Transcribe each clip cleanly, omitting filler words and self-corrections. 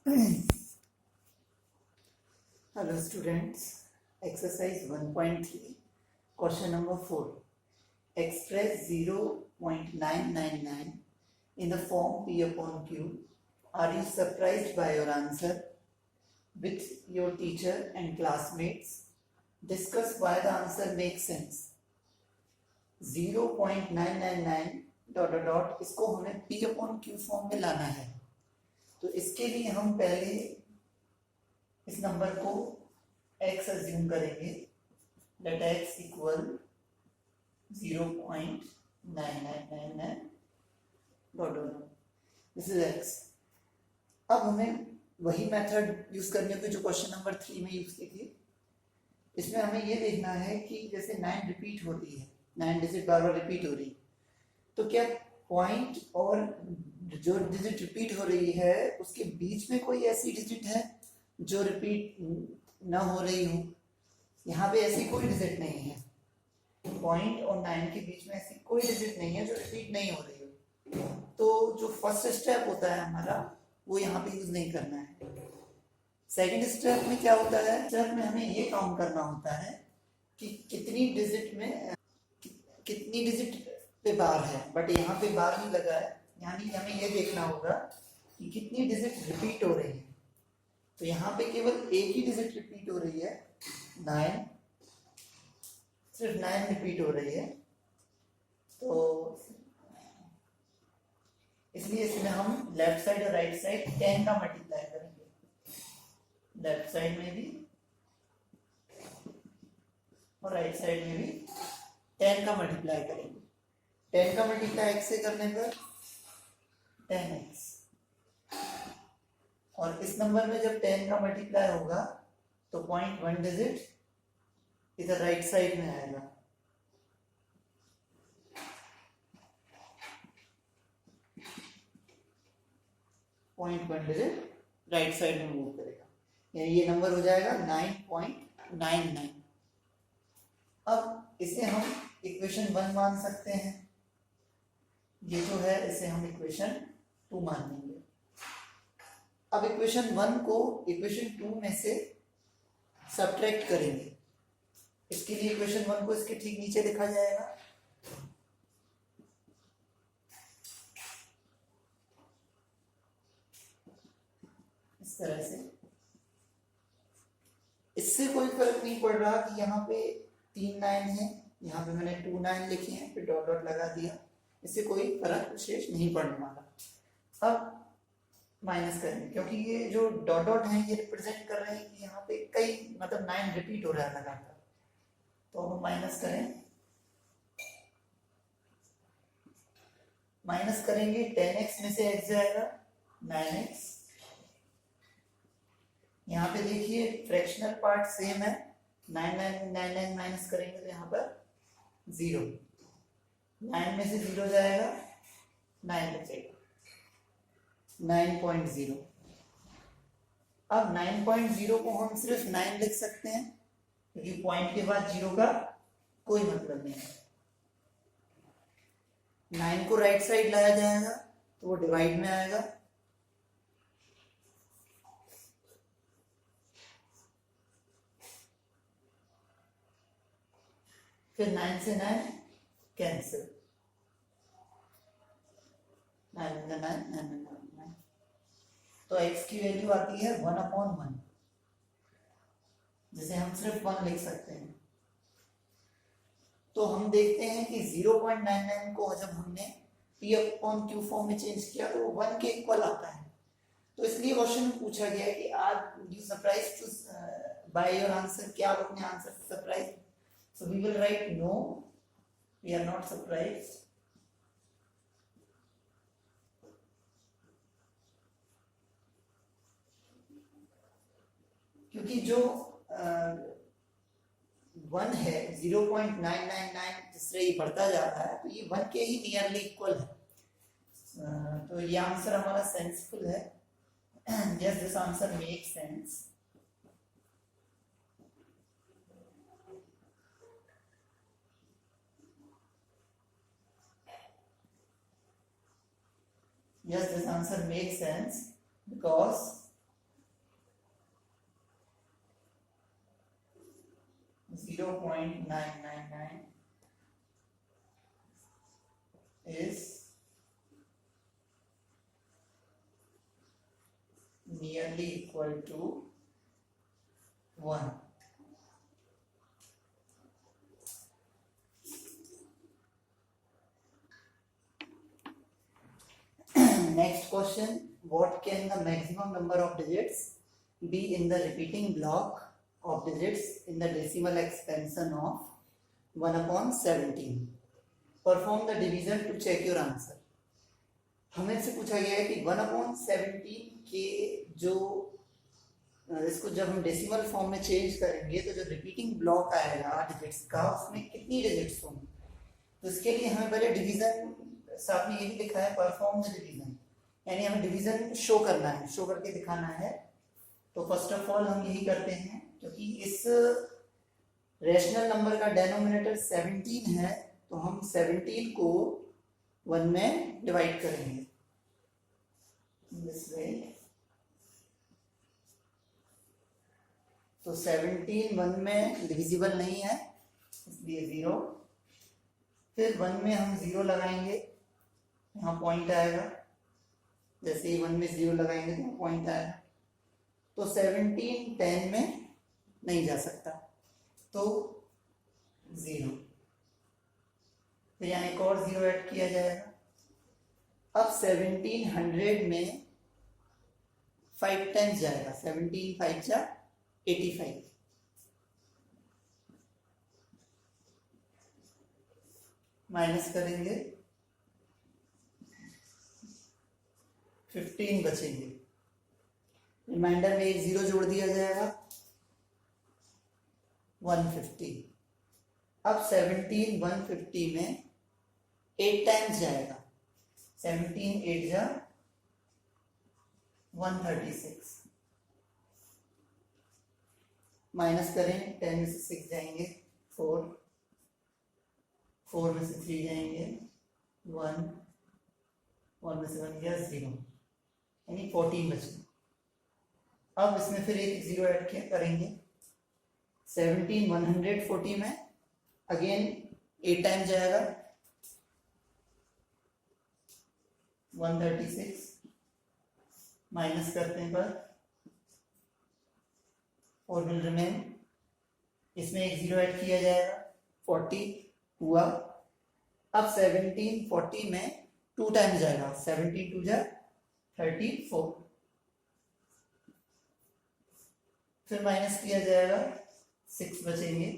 Hello students, exercise 1.3, question number 4. Express 0.999 in the form P upon Q. Are you surprised by your answer? With your teacher and classmates, discuss why the answer makes sense. 0.999 dot dot dot इसको हमें P upon Q form में लाना है। तो इसके लिए हम पहले इस नंबर को x अज्यूम करेंगे, let x equal 0.9999 dot dot, this is x। अब हमें वही मेथड यूज करनी होगी जो क्वेश्चन नंबर 3 में यूज की थी। इसमें हमें ये देखना है कि जैसे 9 रिपीट हो रही है, 9 डिजिट बार बार रिपीट हो रही, तो क्या पॉइंट और जो डिजिट रिपीट हो रही है उसके बीच में कोई ऐसी डिजिट है जो रिपीट ना हो रही हो। यहाँ पे ऐसी कोई डिजिट नहीं है, पॉइंट और 9 के बीच में ऐसी कोई डिजिट नहीं है जो रिपीट नहीं हो रही हो। तो जो फर्स्ट स्टेप होता है हमारा वो यहाँ पे यूज नहीं करना है। सेकंड स्टेप में क्या होता है, स्टेप में हमें ये काउंट करना होता है कि कितनी डिजिट में कितनी डिजिट पे बार है, बट यहाँ पे बार नहीं लगा है, यानी हमें ये देखना होगा कि कितनी डिजिट रिपीट हो रही है। तो यहाँ पे केवल एक ही डिजिट रिपीट हो रही है, 9, सिर्फ 9 रिपीट हो रही है। तो इसलिए इसमें हम लेफ्ट साइड और राइट साइड 10 का मल्टीप्लाई करेंगे, लेफ्ट साइड में भी और राइट साइड में भी 10 का मल्टीप्लाई करेंगे। 10 का मल्टीप्लाई x से करने पर 10x, और इस नंबर में जब 10 का मल्टीप्लाई होगा तो 0.1 डिजिट इधर राइट साइड में आएगा। पॉइंट 1 डिजिट राइट साइड में मूव करेगा, यानी ये नंबर हो जाएगा 9.99। अब इसे हम इक्वेशन 1 मान सकते हैं, ये जो है इसे हम इक्वेशन 2 मान लेंगे। अब इक्वेशन 1 को इक्वेशन 2 में से सब्ट्रैक्ट करेंगे। इसके लिए इक्वेशन 1 को इसके ठीक नीचे लिखा जाएगा, इस तरह से। इससे कोई फर्क नहीं पड़ रहा कि यहाँ पे 3 9 है, यहाँ पे मैंने 2 9 लिखे हैं, फिर डॉट डॉट लगा दिया, इससे कोई फर्क विशेष नहीं पड़ने वाला। अब माइनस करेंगे, क्योंकि ये जो डॉट डॉट है ये रिप्रेजेंट कर रहे हैं कि यहाँ पे कई मतलब 9 रिपीट हो रहा है लगातार। तो हम माइनस करें, माइनस करेंगे 10x में से x जाएगा 9x। यहाँ पे देखिए फ्रैक्शनल पार्ट सेम है, 9 माइनस करेंगे तो यहाँ पर 0, 9 में से 0 जाएगा, 9 बचेगा, 9.0। अब 9.0 को हम सिर्फ 9 लिख सकते हैं, क्योंकि पॉइंट के बाद 0 का कोई मतलब नहीं है। 9 को राइट साइड लाया जाएगा तो वो डिवाइड में आएगा, फिर 9 से 9 कैंसिल, 9 तो x की वैल्यू आती है 1/1, जिसे हम सिर्फ 1 लिख सकते हैं। तो हम देखते हैं कि 0.99 को जब हमने P upon Q फॉर्म में चेंज किया तो 1 के इक्वल आता है। तो इसलिए क्वेश्चन पूछा गया है कि are you surprise to by your answer, क्या आप अपने आंसर से surprise? So we will write no, we are not surprised. क्योंकि जो 1 है 0.999 जिस तरह ये बढ़ता जा रहा है तो ये 1 के ही नियरली इक्वल है। तो ये आंसर हमारा सेंसफुल है। Yes, this answer make sense. Yes, this answer makes sense because 0.999 is nearly equal to 1. Next question, what can the maximum number of digits be in the repeating block of digits in the decimal expansion of 1/17? Perform the division to check your answer. हमें से पूछा गया है कि 1/17 के जो इसको जब हम डेसिमल फॉर्म में चेंज करेंगे तो जो रिपीटिंग ब्लॉक आएगा डिजिट्स का उसमें कितनी डिजिट्स होंगी। तो इसके लिए हमें पहले डिवीजन, साथ में यही लिखा है परफॉर्म द डिवीजन, यानी हमें डिवीजन शो करना है, शो करके दिखाना है। तो फर्स्ट ऑफ ऑल हम यही करते हैं, क्योंकि इस रेशनल नंबर का डेनोमिनेटर 17 है तो हम 17 को 1 में डिवाइड करेंगे दिस वे। तो 17 1 में डिविजिबल नहीं है इसलिए 0। फिर 1 में हम 0 लगाएंगे, यहाँ पॉइंट आएगा, जैसे ही 1 में 0 लगाएंगे तो पॉइंट आएगा। तो 17 10 में नहीं जा सकता तो 0। फिर यहाँ एक और 0 ऐड किया जाएगा। अब 17 100 में 5 टाइम्स जाएगा, 17 5 जा 85। माइनस करेंगे 15 बचेंगे, रिमाइंडर में एक 0 जोड़ दिया जाएगा 150। अब 17 150 में 8 टाइम्स जाएगा, 17 8 जा 136। माइनस करें, 10 में से 6 जाएंगे 4, 4 में से 3 जाएंगे 1, 1 में से 1 गया 0, यानी 14 बचे। अब इसमें फिर एक 0 ऐड करेंगे। 17 140 में अगेन 8 टाइम जाएगा 136। माइनस करते हैं पर 4 विल रिमेन, इसमें एक 0 ऐड किया जाएगा 40 हुआ। अब 17 40 में 2 टाइम जाएगा, 17 2 जा 34। फिर माइनस किया जाएगा 6 बचेंगे,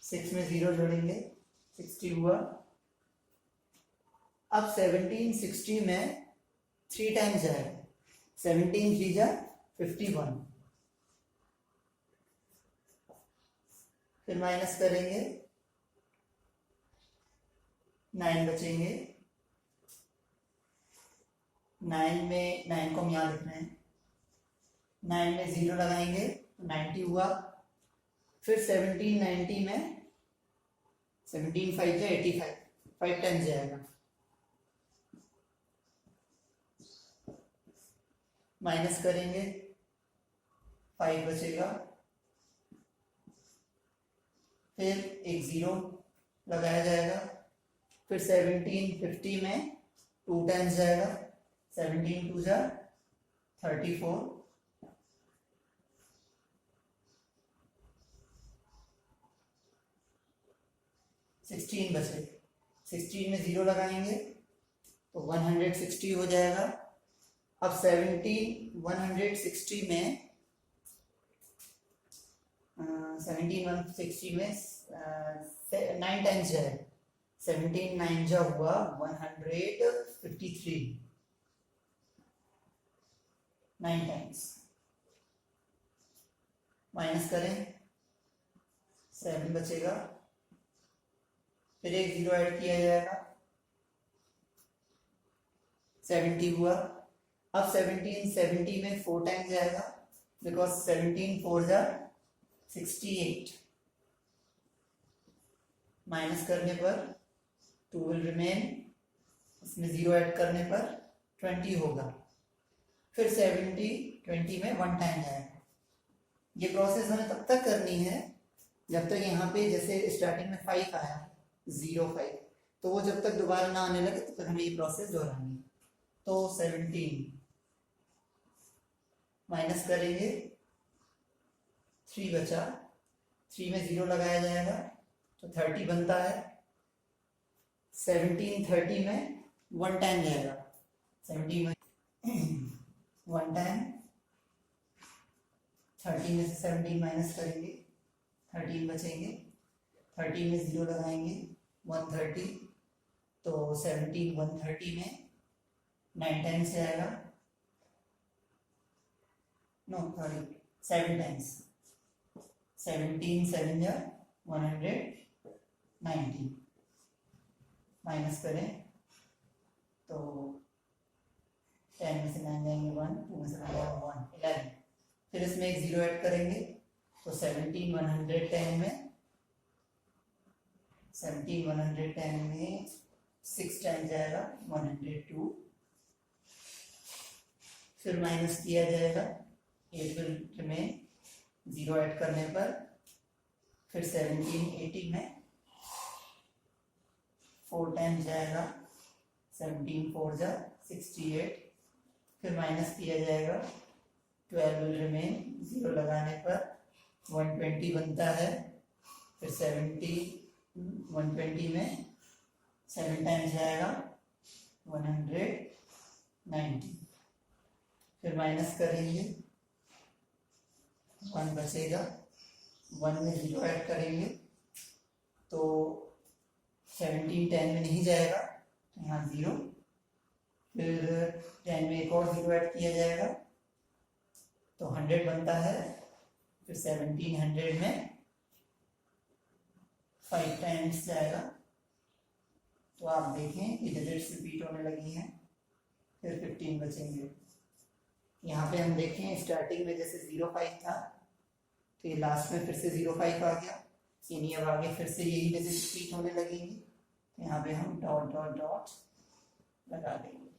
6 में 0 जोड़ेंगे 60 हुआ। अब 17 60 में 3 टाइम्स जाएगा, 17 3 जा 51। फिर माइनस करेंगे 9 बचेंगे, 9 में 9 को हम यहाँ लिख रहे हैं, 9 में 0 लगाएंगे 90 हुआ। फिर 17 90 में 17 5 जा 85, 5 टाइम्स जाएगा। माइनस करेंगे 5 बचेगा, फिर एक 0 लगाया जाएगा। फिर 17 50 में 2 टाइम्स जाएगा, 17 2 जा 34। सिक्सटीन बचे, 16 में 0 लगाएंगे तो 160 हो जाएगा। अब 17 160 में 17 160 में 9 टाइम्स जाएगा, 17 9 जा हुआ 153, 9 टाइम्स। माइनस करें 7 बचेगा, फिर एक 0 ऐड किया जाएगा 70 हुआ। अब 17 70 में 4 टाइम्स जाएगा, बिकॉज 17 4 जा 68। माइनस करने पर 2 विल रिमेन, इसमें 0 ऐड करने पर 20 होगा। फिर 70 20 में 1 टाइम जाएगा। ये प्रोसेस हमें तब तक करनी है जब तक यहाँ पे जैसे स्टार्टिंग में 5 आया 0 5, तो वो जब तक दोबारा ना आने लगे तब तक हमें ये प्रोसेस दोहरानी है। तो 17 माइनस करेंगे 3 बचा, 3 में 0 लगाया जाएगा तो 30 बनता है। 17 30 में 1 टाइम जाएगा, 17 में 1 टाइम, 30 में से 17 माइनस करेंगे, 13 बचेंगे, 13 में 0 लगाएंगे 130, तो 17 130 में 9 टाइम्स जाएगा, नो सॉरी 7 टाइम्स, 17 7 या 190 माइनस करें तो 10 में से 9 जाएंगे 1, 2 में से 9 जाएगा 1 11, फिर इसमें एक 0 ऐड करेंगे तो 17 110 में 6 टाइम जाएगा 102, फिर माइनस किया जाएगा 8 में 0 ऐड करने पर, फिर 17 18 में 4 टाइम जाएगा, 17 4 जा 68, फिर माइनस किया जाएगा 12 विल रिमेन, 0 लगाने पर 120 बनता है, फिर 120 में 7 टाइम्स जाएगा 190, फिर माइनस करेंगे 1 बचेगा, 1 में 0 ऐड करेंगे तो 17 10 में नहीं जाएगा तो यहाँ 0, फिर 10 में एक और 0 ऐड किया जाएगा तो 100 बनता है, फिर 1700 में 5 टाइम्स जाएगा, तो आप देखें कि डिजिट्स रिपीट होने लगी हैं, फिर 15 बचेंगे। यहाँ पे हम देखें स्टार्टिंग में जैसे 05 था तो ये लास्ट में फिर से 05 आ गया, यानी अब आगे फिर से यही डिजिट रिपीट होने लगेंगी, तो यहाँ पे हम डॉट डॉट डॉट लगा देंगे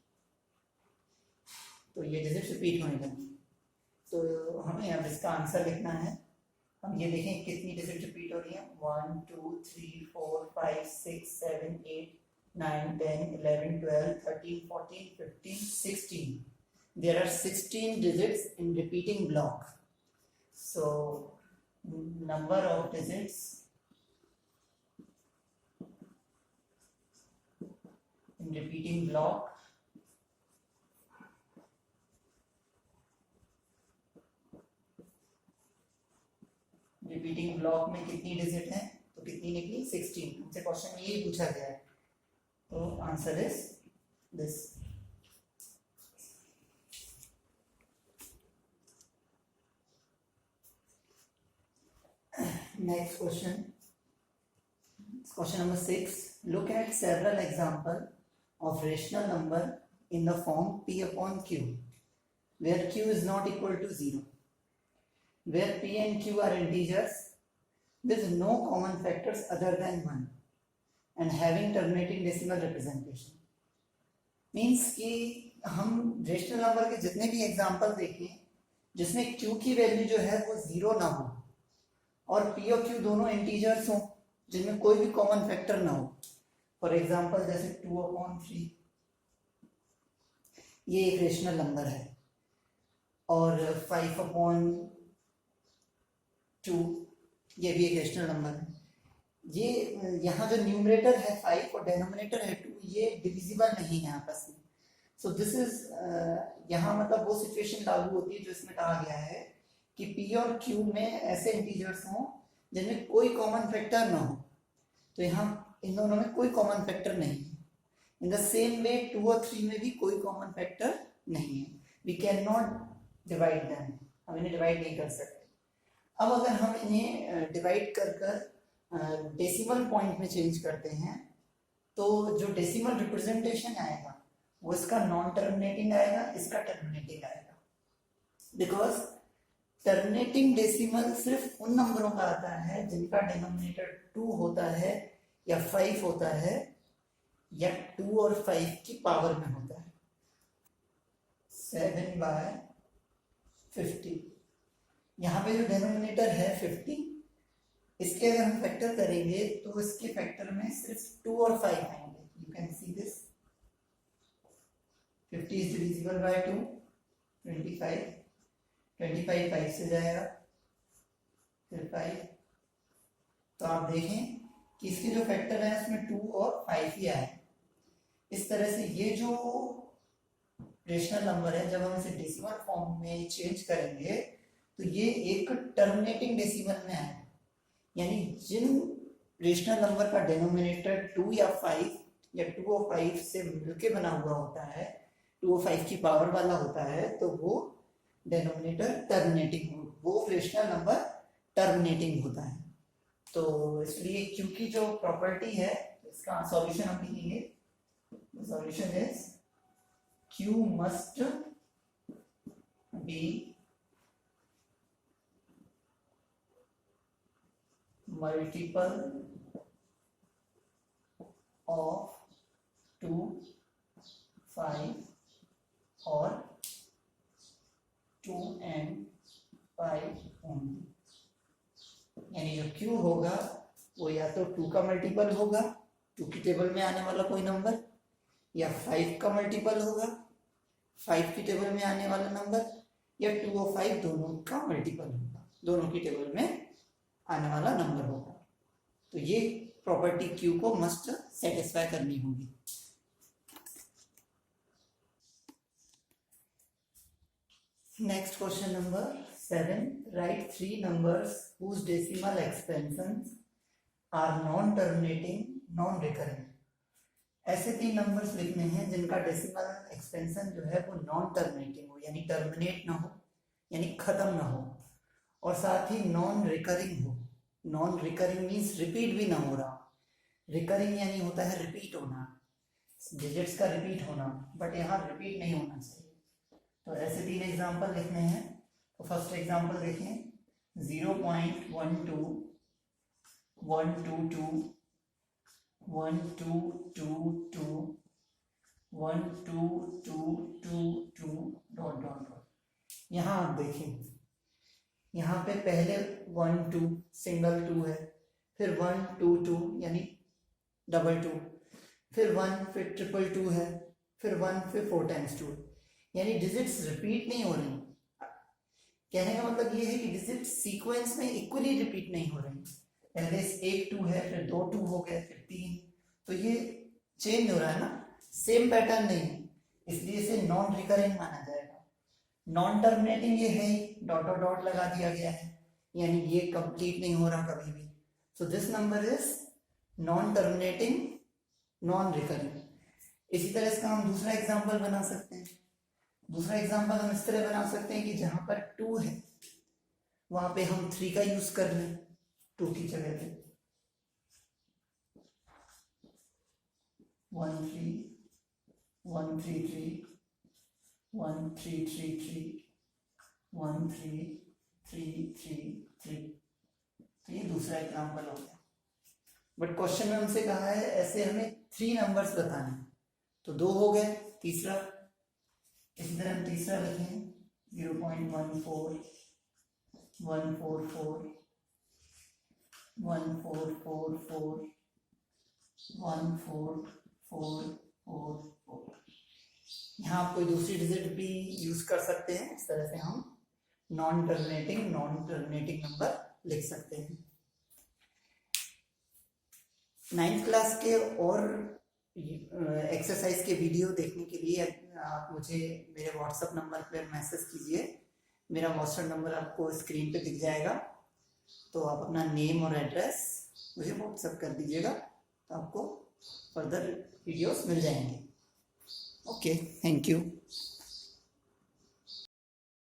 तो ये डिजिट रिपीट होने लगी। तो हमें अब इसका आंसर लिखना है। हम ये देखें कितनी डिजिट रिपीट हो रही है, 1 2 3 4 5 6 7 8 9 10 11 12 13 14 15 16, there are 16 digits in repeating block. So number of digits in repeating block repeating block में कितनी डिजिट है, तो कितनी निकली 16। हमसे क्वेश्चन में यही पूछा गया है, तो answer is this. Next question, question number 6, look at several example of rational number in the form p upon q where q is not equal to 0, where p and q are integers with no common factors other than 1 and having terminating decimal representation. Means कि हम rational number के जितने भी example देखें जिसमें q की value जो है वो 0 ना हो और p और q दोनों इंटीजर्स हों जिनमें कोई भी कॉमन फैक्टर ना हो। फॉर एग्जाम्पल जैसे 2/3 ये एक रेशनल नंबर है, और 5/2 ये भी एक रेशनल नंबर है। ये यहाँ जो न्यूमरेटर है 5 और डेनोमिनेटर है 2, ये डिविजिबल नहीं है आपस में। सो दिस इज यहाँ मतलब वो सिचुएशन लागू होती है जो इसमें कहा गया है कि p और q में ऐसे इंटीजर्स हों जिनमें कोई कॉमन फैक्टर ना हो। तो यहाँ इन दोनों में कोई कॉमन फैक्टर नहीं है। इन द सेम वे 2 और 3 में भी कोई कॉमन फैक्टर नहीं है। We can not divide them, हम इन्हें डिवाइड नहीं कर सकते। अब अगर हम इन्हें डिवाइड कर कर डेसिमल पॉइंट में चेंज करते हैं तो जो डेसिमल रिप्रेजेंटेशन आएगा वो इसका नॉन टर्मिनेटिंग आएगा, इसका टर्मिनेटिंग आएगा। बिकॉज टर्मिनेटिंग डेसिमल सिर्फ उन नंबरों का आता है जिनका डिनोमिनेटर 2 होता है या 5 होता है या 2 और 5 की पावर में होता है। 7/50, यहाँ पे जो डिनोमिनेटर है 50, इसके अगर हम फैक्टर करेंगे तो इसके फैक्टर में सिर्फ 2 और 5 आएंगे. You can see this. 50 is divisible by 2. 25 5 से जाएगा, फिर 5. तो आप देखें कि इसके जो फैक्टर है उसमें 2 और 5 ही आए. इस तरह से ये जो रेशनल नंबर है, जब हम इसे डेसिमल फॉर्म में चेंज करेंगे तो ये एक टर्मिनेटिंग डेसिमल में आएगा. यानी जिन रेशनल नंबर का डिनोमिनेटर 2 या 5 या 2 और 5 से मिलके बना हुआ होता है, 2 और 5 की पावर वाला होता है, तो वो डिनोमिनेटर टर्मिनेटिंग, वो रेशनल नंबर टर्मिनेटिंग होता है. तो इसलिए Q की जो प्रॉपर्टी है, इसका सॉल्यूशन हम लिखेंगे. Solution is Q must be multiple of 2, 5 और 2 and 5 only. यानी जो Q होगा वो या तो 2 का मल्टीपल होगा, 2 की टेबल में आने वाला कोई नंबर, या 5 का मल्टीपल होगा, 5 की टेबल में आने वाला नंबर, या 2 और 5 दोनों का मल्टीपल होगा, दोनों की टेबल में आने वाला नंबर होगा. तो ये प्रॉपर्टी Q को मस्ट सेटिस्फाई करनी होगी. Next question number 7. Right 3 numbers whose decimal expansions are non terminating non recurring. ऐसे 3 नंबर्स लिखने हैं जिनका डेसिमल एक्सपेंशन जो है वो नॉन टर्मिनेटिंग हो, यानी टर्मिनेट ना हो, यानी खत्म ना हो, और साथ ही नॉन रिकरिंग हो. नॉन रिकरिंग मीन्स रिपीट भी ना हो रहा. रिकरिंग यानी होता है रिपीट होना, डिजिट्स का रिपीट होना, बट यहाँ रिपीट नहीं होना चाहिए. तो ऐसे 3 एग्जांपल लिखने हैं. तो फर्स्ट एग्जांपल देखें. 0.12 122 1222 1222 डॉट डॉट डॉट. यहाँ आप देखें, यहाँ पे पहले 1 2 सिंगल 2 है, फिर 1 2 2 यानी डबल 2, फिर 1, फिर ट्रिपल 2 है, फिर 1, फिर 4 टाइम्स 2. यानी डिजिट्स रिपीट नहीं हो रही. कहने का मतलब ये है कि डिजिट सीक्वेंस में इक्वली रिपीट नहीं हो रही. पहले एक 2 है, फिर 2 2 हो गए, फिर 3. तो ये चेंज हो रहा है ना, सेम पैटर्न नहीं है, इसलिए इसे नॉन रिकरिंग माना जाएगा. नॉन टर्मिनेटिंग ये है, डॉट डॉट डॉट लगा दिया गया है, यानी ये कंप्लीट नहीं हो रहा कभी भी. So this number is non terminating non recurring. इसी तरह इसका हम दूसरा एग्जांपल बना सकते हैं. दूसरा एग्जांपल हम इस तरह बना सकते हैं कि जहां पर 2 है वहां पे हम 3 का यूज कर लें 2 की जगह पे. 1 3 1 3 3 1 3 3 3 1 3 3 3 3. तो ये दूसरा एग्जांपल हो गया. बट क्वेश्चन में हमसे कहा है ऐसे हमें 3 नंबर्स बताने, तो 2 हो गए. तीसरा, इसी तरह हम तीसरा लिखें. 0.14 144 1444 1444. यहाँ आप कोई दूसरी डिजिट भी यूज कर सकते हैं. इस तरह से हम नॉन टर्मिनेटिंग नंबर लिख सकते हैं. 9th क्लास के और एक्सरसाइज के वीडियो देखने के लिए आप मुझे मेरे व्हाट्सएप नंबर पर मैसेज कीजिए. मेरा व्हाट्सएप नंबर आपको स्क्रीन पे दिख जाएगा. तो आप अपना नेम और एड्रेस मुझे व्हाट्सएप कर दीजिएगा, तो आपको फर्दर वीडियोस मिल जाएंगे. Okay, thank you.